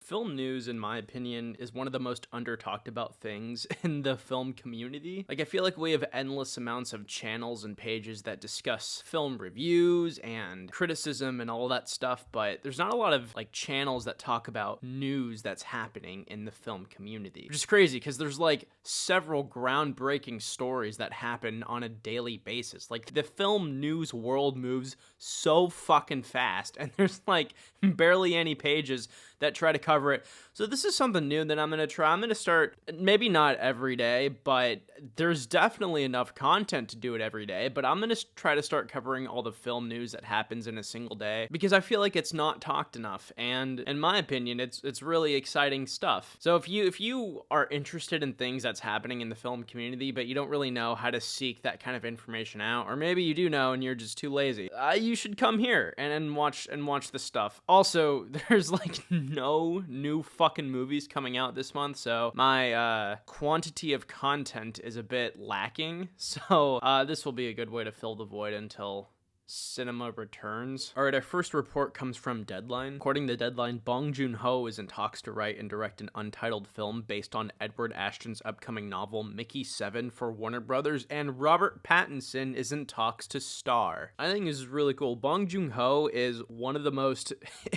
Film news, in my opinion, is one of the most under talked about things in the film community. Like, I feel like we have endless amounts of channels and pages that discuss film reviews and criticism and all that stuff, but there's not a lot of like channels that talk about news that's happening in the film community. Which is crazy because there's like several groundbreaking stories that happen on a daily basis. Like, the film news world moves so fucking fast, and there's like barely any pages that try to cover it. So this is something new that I'm going to try. I'm going to start, maybe not every day, but there's definitely enough content to do it every day, but I'm going to try to start covering all the film news that happens in a single day because I feel like it's not talked enough, and in my opinion, it's really exciting stuff. So if you are interested in things that's happening in the film community, but you don't really know how to seek that kind of information out, or maybe you do know and you're just too lazy, you should come here and watch this stuff. Also, there's like no new fucking movies coming out this month, so my quantity of content is a bit lacking. So this will be a good way to fill the void until cinema returns. Alright, our first report comes from Deadline. According to Deadline, Bong Joon-ho is in talks to write and direct an untitled film based on Edward Ashton's upcoming novel Mickey 7 for Warner Brothers, and Robert Pattinson is in talks to star. I think this is really cool. Bong Joon-ho is one of the most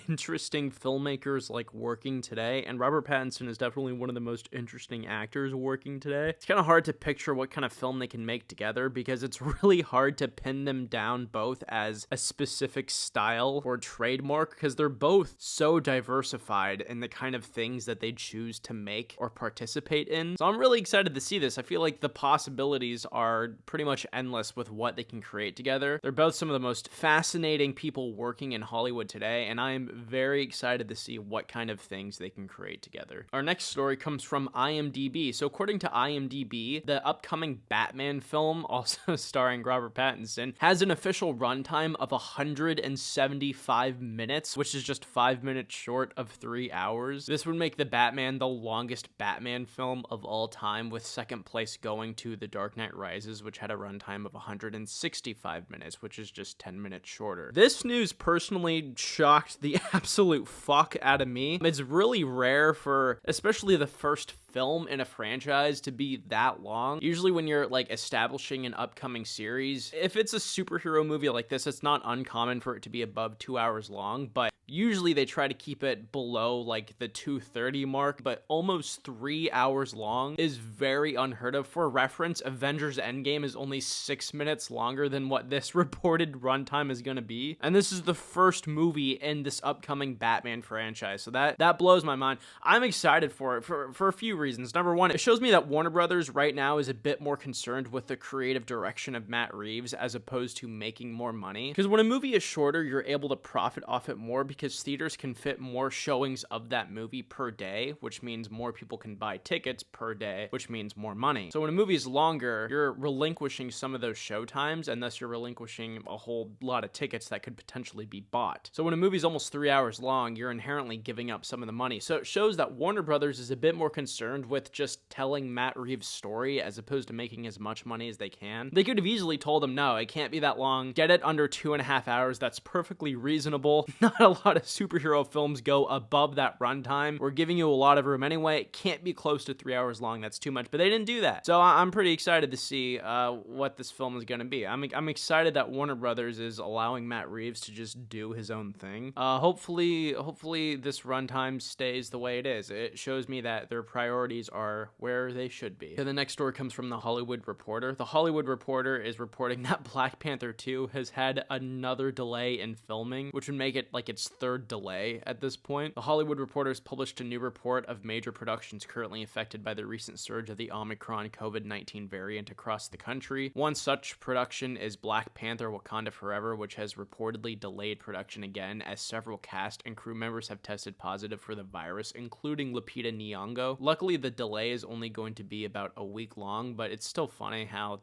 interesting filmmakers like working today, and Robert Pattinson is definitely one of the most interesting actors working today. It's kind of hard to picture what kind of film they can make together because it's really hard to pin them down both as a specific style or trademark because they're both so diversified in the kind of things that they choose to make or participate in. So I'm really excited to see this. I feel like the possibilities are pretty much endless with what they can create together. They're both some of the most fascinating people working in Hollywood today, and I am very excited to see what kind of things they can create together. Our next story comes from IMDb. So according to IMDb, the upcoming Batman film, also starring Robert Pattinson, has an official runtime of 175 minutes, which is just 5 minutes short of 3 hours. This would make the Batman the longest Batman film of all time, with second place going to The Dark Knight Rises, which had a runtime of 165 minutes, which is just 10 minutes shorter. This news personally shocked the absolute fuck out of me. It's really rare for, especially the first film in a franchise, to be that long. Usually when you're like establishing an upcoming series, if it's a superhero movie like this, it's not uncommon for it to be above 2 hours long, but usually they try to keep it below like the 2:30 mark, but almost 3 hours long is very unheard of. For reference, Avengers Endgame is only 6 minutes longer than what this reported runtime is going to be, and this is the first movie in this upcoming Batman franchise, so that blows my mind. I'm excited for it for a few reasons. Number one, it shows me that Warner Brothers right now is a bit more concerned with the creative direction of Matt Reeves as opposed to making more money, because when a movie is shorter, you're able to profit off it more because theaters can fit more showings of that movie per day, which means more people can buy tickets per day, which means more money. So when a movie is longer, you're relinquishing some of those show times, and thus you're relinquishing a whole lot of tickets that could potentially be bought. So when a movie's almost 3 hours long, you're inherently giving up some of the money. So it shows that Warner Brothers is a bit more concerned with just telling Matt Reeves' story as opposed to making as much money as they can. They could have easily told him, no, it can't be that long. Get it under 2.5 hours. That's perfectly reasonable. Not a lot of superhero films go above that runtime. We're giving you a lot of room anyway. It can't be close to 3 hours long. That's too much. But they didn't do that. So I'm pretty excited to see what this film is going to be. I'm excited that Warner Brothers is allowing Matt Reeves to just do his own thing. Hopefully this runtime stays the way it is. It shows me that their priorities are where they should be. And the next story comes from The Hollywood Reporter. The Hollywood Reporter is reporting that Black Panther 2 has had another delay in filming, which would make it like its third delay at this point. The Hollywood Reporter has published a new report of major productions currently affected by the recent surge of the Omicron COVID-19 variant across the country. One such production is Black Panther Wakanda Forever, which has reportedly delayed production again as several cast and crew members have tested positive for the virus, including Lupita Nyong'o. Luckily, the delay is only going to be about a week long, but it's still funny how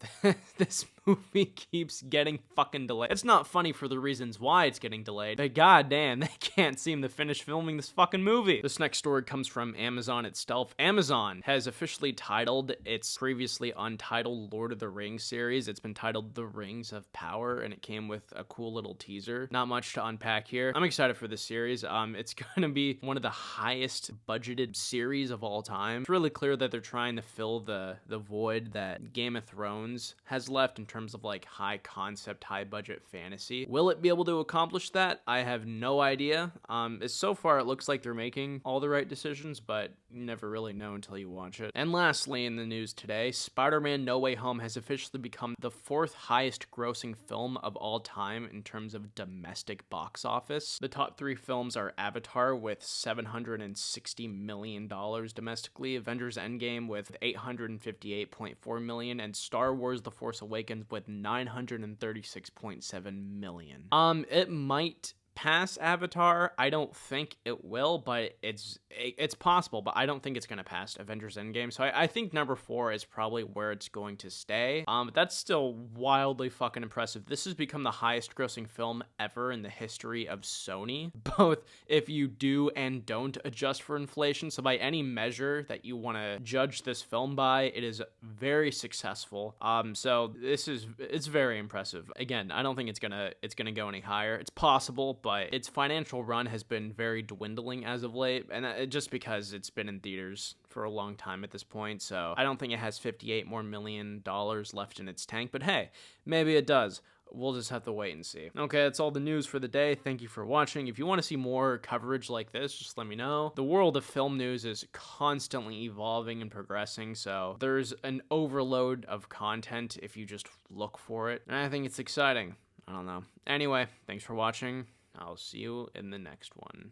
this movie keeps getting fucking delayed. It's not funny for the reasons why it's getting delayed, but goddamn, they can't seem to finish filming this fucking movie. This next story comes from Amazon itself. Amazon has officially titled its previously untitled Lord of the Rings series. It's been titled The Rings of Power, and it came with a cool little teaser. Not much to unpack here. I'm excited for this series. It's gonna be one of the highest budgeted series of all time. It's really clear that they're trying to fill the void that Game of Thrones has left in terms of like high concept, high budget fantasy. Will it be able to accomplish that? I have no idea. So far it looks like they're making all the right decisions, but you never really know until you watch it. And lastly, in the news today, Spider-Man No Way Home has officially become the 4th highest grossing film of all time in terms of domestic box office. The top 3 films are Avatar with $760 million domestically, Avengers Endgame with $858.4 million, and Star Wars The Force Awakens with $936.7 million. It might pass Avatar. I don't think it will, but it's possible, but I don't think it's going to pass Avengers Endgame. So I think number 4 is probably where it's going to stay. But that's still wildly fucking impressive. This has become the highest grossing film ever in the history of Sony, both if you do and don't adjust for inflation. So by any measure that you want to judge this film by, it is very successful. So it's very impressive. Again, I don't think it's gonna go any higher. It's possible, but its financial run has been very dwindling as of late, and just because it's been in theaters for a long time at this point, so I don't think it has $58 million left in its tank, but hey, maybe it does. We'll just have to wait and see. Okay, that's all the news for the day. Thank you for watching. If you want to see more coverage like this, just let me know. The world of film news is constantly evolving and progressing, so there's an overload of content if you just look for it, and I think it's exciting. I don't know. Anyway, thanks for watching. I'll see you in the next one.